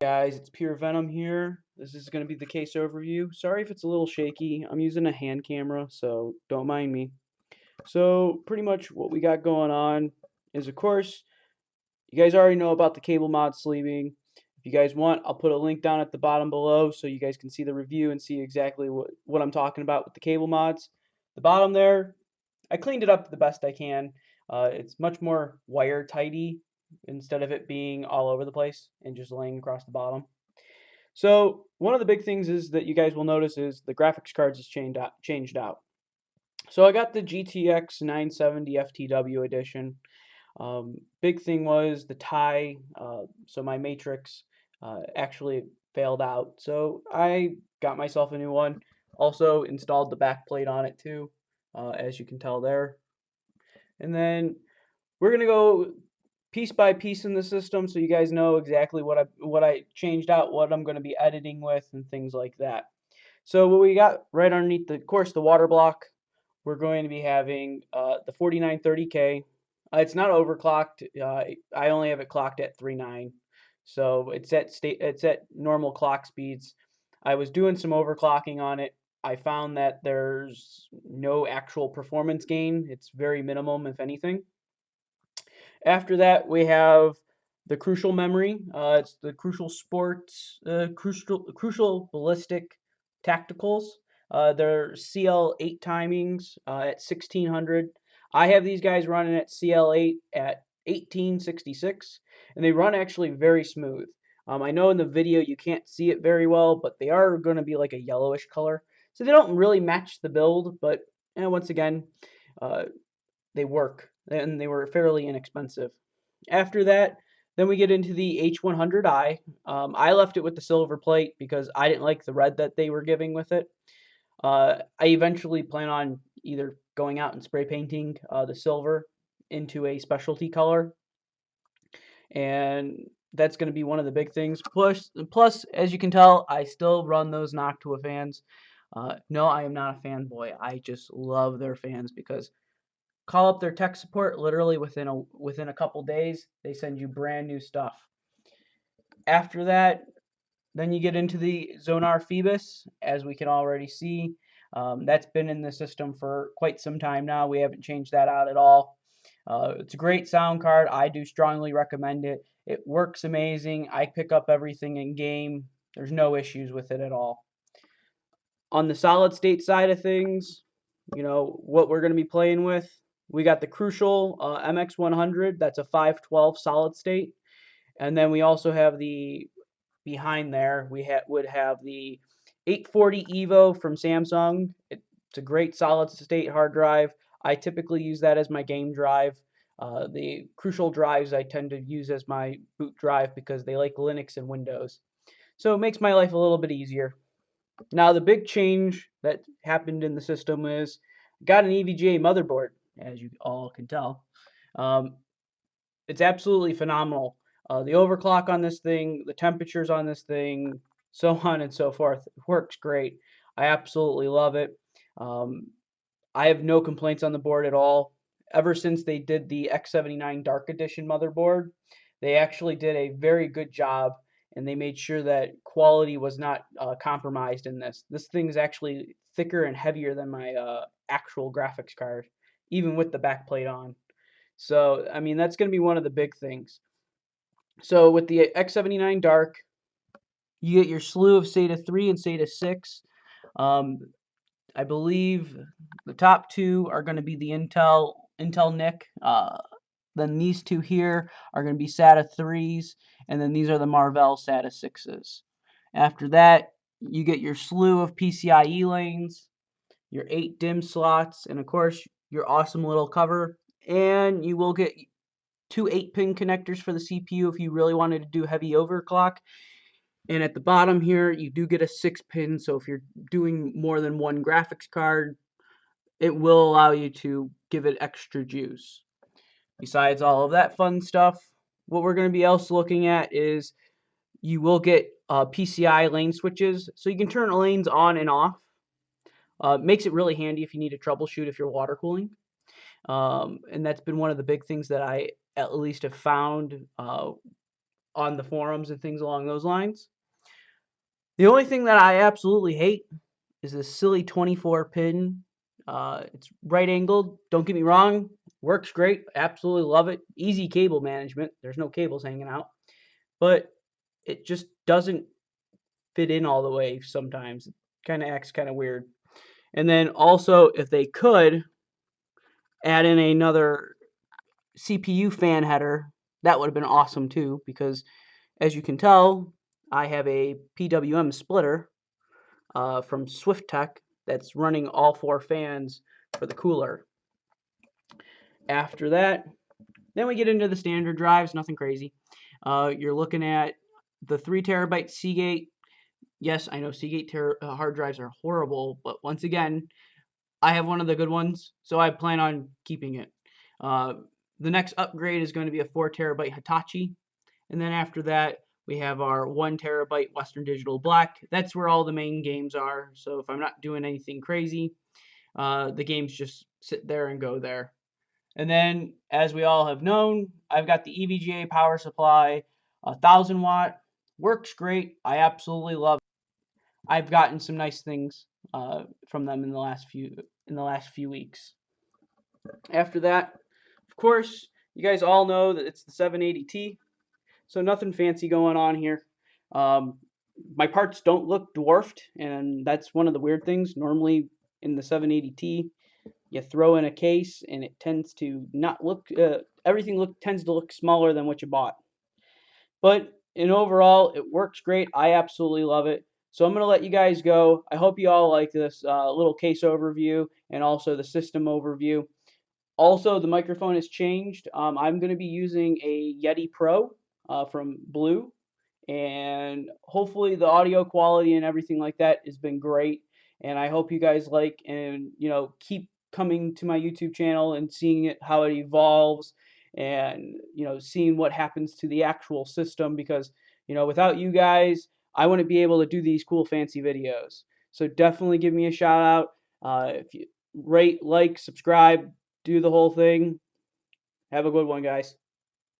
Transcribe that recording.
Guys, it's Pure Venom here. This is going to be the case overview. Sorry if it's a little shaky. I'm using a hand camera, so don't mind me. So, pretty much what we got going on is, of course, you guys already know about the cable mod sleeving. If you guys want, I'll put a link down at the bottom below so you guys can see the review and see exactly what I'm talking about with the cable mods. The bottom there, I cleaned it up the best I can. It's much more wire tidy instead of it being all over the place and just laying across the bottom. So one of the big things is that you guys will notice is the graphics cards is changed out. So I got the GTX 970 FTW edition. Big thing was the tie. So my matrix actually failed out. So I got myself a new one. Also installed the back plate on it too, as you can tell there. And then we're gonna go piece by piece in the system so you guys know exactly what I changed out, what I'm going to be editing with, and things like that. So what we got right underneath the course, the water block, we're going to be having the 4930K. It's not overclocked. I only have it clocked at 3.9, so it's at normal clock speeds. I was doing some overclocking on it. I found that there's no actual performance gain. It's very minimum, if anything. After that, we have the crucial memory. It's the crucial sports, crucial ballistic tacticals. They're CL8 timings at 1600. I have these guys running at CL8 at 1866, and they run actually very smooth. I know in the video you can't see it very well, but they are going to be like a yellowish color. So they don't really match the build, but once again, uh, they work, and they were fairly inexpensive. After that, then we get into the H100i. I left it with the silver plate because I didn't like the red that they were giving with it. I eventually plan on either going out and spray painting the silver into a specialty color, and that's going to be one of the big things. Plus, as you can tell, I still run those Noctua fans. No, I am not a fanboy. I just love their fans because call up their tech support literally within a couple days. They send you brand new stuff. After that, then you get into the Zonar Phoebus, as we can already see. That's been in the system for quite some time now. We haven't changed that out at all. It's a great sound card. I do strongly recommend it. It works amazing. I pick up everything in game. There's no issues with it at all. On the solid state side of things, what we're going to be playing with, we got the Crucial MX100. That's a 512 solid state. And then we also have behind there, would have the 840 Evo from Samsung. It's a great solid state hard drive. I typically use that as my game drive. The Crucial drives I tend to use as my boot drive because they like Linux and Windows. So it makes my life a little bit easier. Now, the big change that happened in the system is got an EVGA motherboard, as you all can tell. It's absolutely phenomenal. The overclock on this thing, the temperatures on this thing, so on and so forth, works great. I absolutely love it. I have no complaints on the board at all. Ever since they did the X79 Dark Edition motherboard, they actually did a very good job, and they made sure that quality was not compromised in this. This thing is actually thicker and heavier than my actual graphics card, even with the backplate on. So, I mean, that's going to be one of the big things. So, with the X79 Dark, you get your slew of SATA 3 and SATA 6. I believe the top two are going to be the Intel NIC. Then these two here are going to be SATA 3s, and then these are the Marvell SATA 6s. After that, you get your slew of PCIe lanes, your 8 DIMM slots, and of course, your awesome little cover. And you will get 2 8-pin connectors for the CPU if you really wanted to do heavy overclock. And at the bottom here, you do get a 6-pin, so if you're doing more than one graphics card, it will allow you to give it extra juice. Besides all of that fun stuff, what we're going to be else looking at is you will get PCI lane switches, so you can turn lanes on and off. Makes it really handy if you need to troubleshoot if you're water cooling. And that's been one of the big things that I at least have found on the forums and things along those lines. The only thing that I absolutely hate is this silly 24 pin. It's right angled. Don't get me wrong, works great. Absolutely love it. Easy cable management. There's no cables hanging out, but it just doesn't fit in all the way sometimes. It kind of acts kind of weird. And then also, if they could add in another CPU fan header, that would have been awesome too, because as you can tell, I have a PWM splitter from SwiftTech that's running all 4 fans for the cooler. After that, then we get into the standard drives, nothing crazy. You're looking at the 3 terabyte Seagate. Yes, I know Seagate hard drives are horrible, but once again, I have one of the good ones, so I plan on keeping it. The next upgrade is going to be a 4 terabyte Hitachi, and then after that, we have our 1 terabyte Western Digital Black. That's where all the main games are, so if I'm not doing anything crazy, the games just sit there and go there. And then, as we all have known, I've got the EVGA power supply, 1000 watt, works great. I absolutely love it. I've gotten some nice things from them in the last few weeks. After that, of course, you guys all know that it's the 780T, so nothing fancy going on here. My parts don't look dwarfed, and that's one of the weird things. Normally in the 780T, you throw in a case and it tends to not look, everything tends to look smaller than what you bought. But in overall, it works great. I absolutely love it. So I'm going to let you guys go. I hope you all like this little case overview and also the system overview. Also, the microphone has changed. I'm going to be using a Yeti Pro from Blue, and hopefully the audio quality and everything like that has been great. And I hope you guys like and keep coming to my YouTube channel and seeing it how it evolves, and seeing what happens to the actual system, because without you guys, I wouldn't be able to do these cool fancy videos. So definitely give me a shout out. If you rate, like, subscribe, do the whole thing. Have a good one, guys.